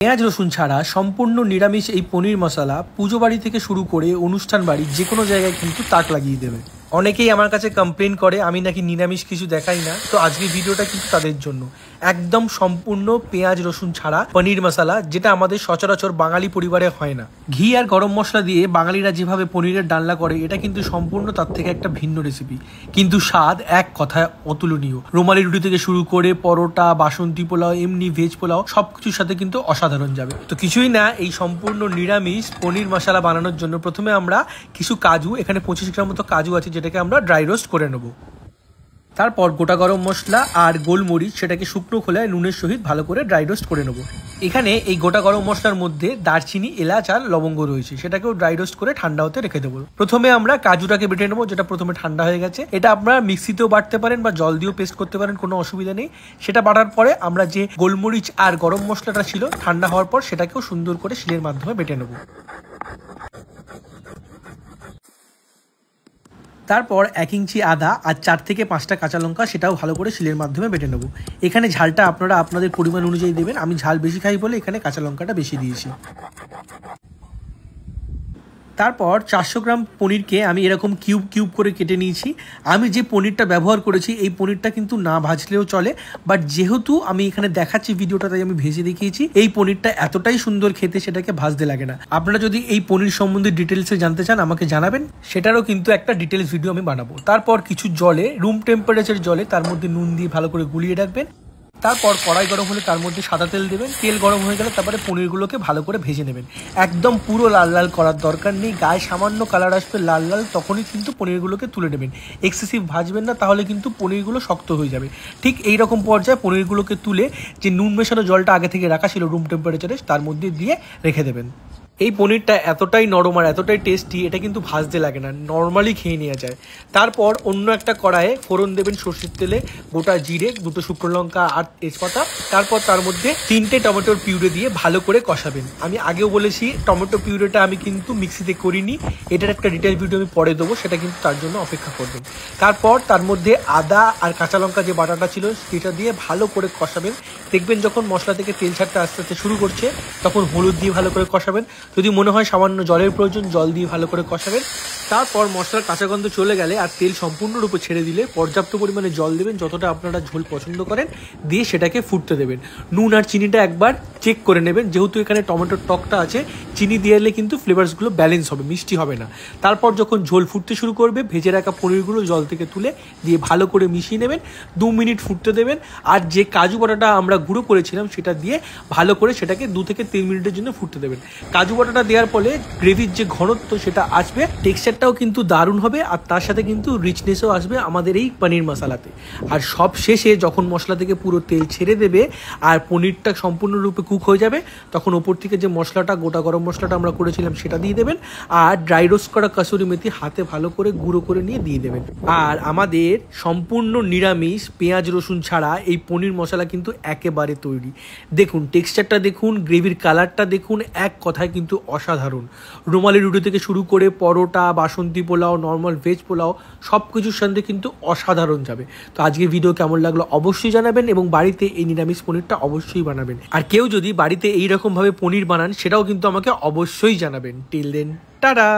পেঁয়াজ রসুন ছাড়া সম্পূর্ণ নিরামিষ এই পনির মশলা পুজো বাড়ি থেকে শুরু করে অনুষ্ঠান বাড়ি যে কোনো জায়গায় কিন্তু তাক লাগিয়ে দেবে। অনেকেই আমার কাছে কমপ্লেন করে আমি নাকি নিরামিষ কিছু দেখাই না, তো আজকের ভিডিওটা কিন্তু তাদের জন্য। একদম সম্পূর্ণ পেঁয়াজ রসুন ছাড়া পনির মশলা, যেটা আমাদের সচরাচর বাঙালি পরিবারে হয় না। ঘি আর গরম মশলা দিয়ে বাঙালিরা যেভাবে পনিরের ডালনা করে, এটা কিন্তু সম্পূর্ণ তার থেকে একটা ভিন্ন রেসিপি, কিন্তু স্বাদ এক কথায় অতুলনীয়। রুমালি রুটি থেকে শুরু করে পরোটা, বাসন্তী পোলাও, এমনি ভেজ পোলাও সবকিছুর সাথে কিন্তু অসাধারণ যাবে। তো কিছুই না, এই সম্পূর্ণ নিরামিষ পনির মশলা বানানোর জন্য প্রথমে আমরা কিছু কাজু, এখানে 25 গ্রাম মতো কাজু আছে, যেটাকে আমরা ড্রাই রোস্ট করে নেব। তারপর গোটা গরম মশলা আর গোলমরিচ, সেটাকে শুকনো খোলায় নুনের সহিত ভালো করে ড্রাই রোস্ট করে নেব। এখানে এই গোটা গরম মশলার মধ্যে দারচিনি, এলাচ আর লবঙ্গ রয়েছে, সেটাকেও ড্রাই রোস্ট করে ঠান্ডা হতে রেখে দেবো। প্রথমে আমরা কাজুটাকে বেটে নেবো, যেটা প্রথমে ঠান্ডা হয়ে গেছে। এটা আপনারা মিক্সিতেও বাটতে পারেন বা জল দিয়েও পেস্ট করতে পারেন, কোনো অসুবিধা নেই। সেটা বাটার পরে আমরা যে গোলমরিচ আর গরম মশলাটা ছিল ঠান্ডা হওয়ার পর, সেটাকেও সুন্দর করে শিলের মাধ্যমে বেটে নেবো। তারপর 1 ইঞ্চি আদা আর 4 থেকে 5টা কাঁচা লঙ্কা, সেটাও ভালো করে শিলের মাধ্যমে বেটে নেব। এখানে ঝালটা আপনারা আপনাদের পরিমাণ অনুযায়ী দেবেন, আমি ঝাল বেশি খাই বলে এখানে কাঁচা লঙ্কাটা বেশি দিয়েছি। তারপর 400 গ্রাম পনিরকে আমি এরকম কিউব কিউব করে কেটে নিয়েছি। আমি যে পনিরটা ব্যবহার করেছি, এই পনিরটা কিন্তু না ভাজলেও চলে, বাট যেহেতু আমি এখানে দেখাচ্ছি ভিডিওটা, তাই আমি ভেজে দেখিয়েছি। এই পনিরটা এতটাই সুন্দর খেতে, সেটাকে ভাজতে লাগে না। আপনারা যদি এই পনির সম্বন্ধে ডিটেলসে জানতে চান আমাকে জানাবেন, সেটারও কিন্তু একটা ডিটেলস ভিডিও আমি বানাবো। তারপর কিছু জলে, রুম টেম্পারেচার জলে, তার মধ্যে নুন দিয়ে ভালো করে গুলিয়ে রাখবেন। তারপর কড়াই গরম হলে তার মধ্যে সাদা তেল দেবেন। তেল গরম হয়ে গেলে তারপরে পনিরগুলোকে ভালো করে ভেজে নেবেন। একদম পুরো লাল লাল করার দরকার নেই, গায়ে সামান্য কালার আসবে লাল লাল, তখনই কিন্তু পনিরগুলোকে তুলে নেবেন। এক্সেসিভ ভাজবেন না, তাহলে কিন্তু পনিরগুলো শক্ত হয়ে যাবে। ঠিক এই রকম পর্যায়ে পনিরগুলোকে তুলে যে নুন মেশানো জলটা আগে থেকে রাখা ছিল রুম টেম্পারেচারে, তার মধ্যে দিয়ে রেখে দেবেন। এই পনিরটা এতটাই নরম আর এতটাই টেস্টি, এটা কিন্তু ভাজতে লাগে না, নর্মালি খেয়ে নেওয়া যায়। তারপর অন্য একটা কড়াইয়ে ফোড়ন দেবেন সর্ষের তেলে, গোটা জিরে, 2টো শুকনো লঙ্কা আর তেজপাতা। তারপর তার মধ্যে 3টে টমেটোর পিউরে দিয়ে ভালো করে কষাবেন। আমি আগেও বলেছি টমেটো পিউরেটা আমি কিন্তু মিক্সিতে করিনি, এটার একটা ডিটেল ভিডিও আমি পরে দেবো, সেটা কিন্তু তার জন্য অপেক্ষা করবেন। তারপর তার মধ্যে আদা আর কাঁচা লঙ্কা যে বাটাটা ছিল, সেটা দিয়ে ভালো করে কষাবেন। দেখবেন যখন মশলা থেকে তেল ছাড়তে আস্তে আস্তে শুরু করছে, তখন হলুদ দিয়ে ভালো করে কষাবেন। যদি মনে হয় সামান্য জলের প্রয়োজন, জল দিয়ে ভালো করে কষাবেন। তারপর মশলার কাঁচা গন্ধ চলে গেলে আর তেল সম্পূর্ণরূপে ছেড়ে দিলে পর্যাপ্ত পরিমাণে জল দেবেন, যতটা আপনারা ঝোল পছন্দ করেন, দিয়ে সেটাকে ফুটতে দেবেন। নুন আর চিনিটা একবার চেক করে নেবেন, যেহেতু এখানে টমেটোর টকটা আছে, চিনি দিয়ে এলে কিন্তু ফ্লেভারসগুলো ব্যালেন্স হবে, মিষ্টি হবে না। তারপর যখন ঝোল ফুটতে শুরু করবে, ভেজে রাখা পনিরগুলো জল থেকে তুলে দিয়ে ভালো করে মিশিয়ে নেবেন। 2 মিনিট ফুটতে দেবেন। আর যে কাজু বাটাটা আমরা গুঁড়ো করেছিলাম, সেটা দিয়ে ভালো করে সেটাকে 2 থেকে 3 মিনিটের জন্য ফুটতে দেবেন। কাজু বাটাটা দেওয়ার ফলে গ্রেভির যে ঘনত্ব, সেটা আসবে, টেক্সচারটাও কিন্তু দারুণ হবে, আর তার সাথে কিন্তু রিচনেসও আসবে আমাদের এই পনির মশলাতে। আর সব শেষে যখন মশলা থেকে পুরো তেল ছেড়ে দেবে আর পনিরটা সম্পূর্ণরূপে কুক হয়ে যাবে, তখন ওপর থেকে যে মশলাটা, গোটা গরম মশলাটা আমরা করেছিলাম, সেটা দিয়ে দেবেন। আর ড্রাই রোস্ট করা কাসুরি মেথি হাতে ভালো করে গুঁড়ো করে নিয়ে দিয়ে দেবেন। আর আমাদের সম্পূর্ণ নিরামিষ পেঁয়াজ রসুন ছাড়া এই পনির মশলা কিন্তু একেবারে তৈরি। দেখুন টেক্সচারটা দেখুন, গ্রেভির কালারটা দেখুন, এক কথায় কিন্তু অসাধারণ। রুমালি রুটি থেকে শুরু করে পরোটা, বাসন্তী পোলাও, নর্মাল ভেজ পোলাও, সব কিছুর সঙ্গে কিন্তু অসাধারণ যাবে। তো আজকের ভিডিও কেমন লাগলো অবশ্যই জানাবেন, এবং বাড়িতে এই নিরামিষ পনিরটা অবশ্যই বানাবেন। আর কেউ যদি বাড়িতে এইরকমভাবে পনির বানান, সেটাও কিন্তু আমাকে অবশ্যই জানাবেন। Till then, tata.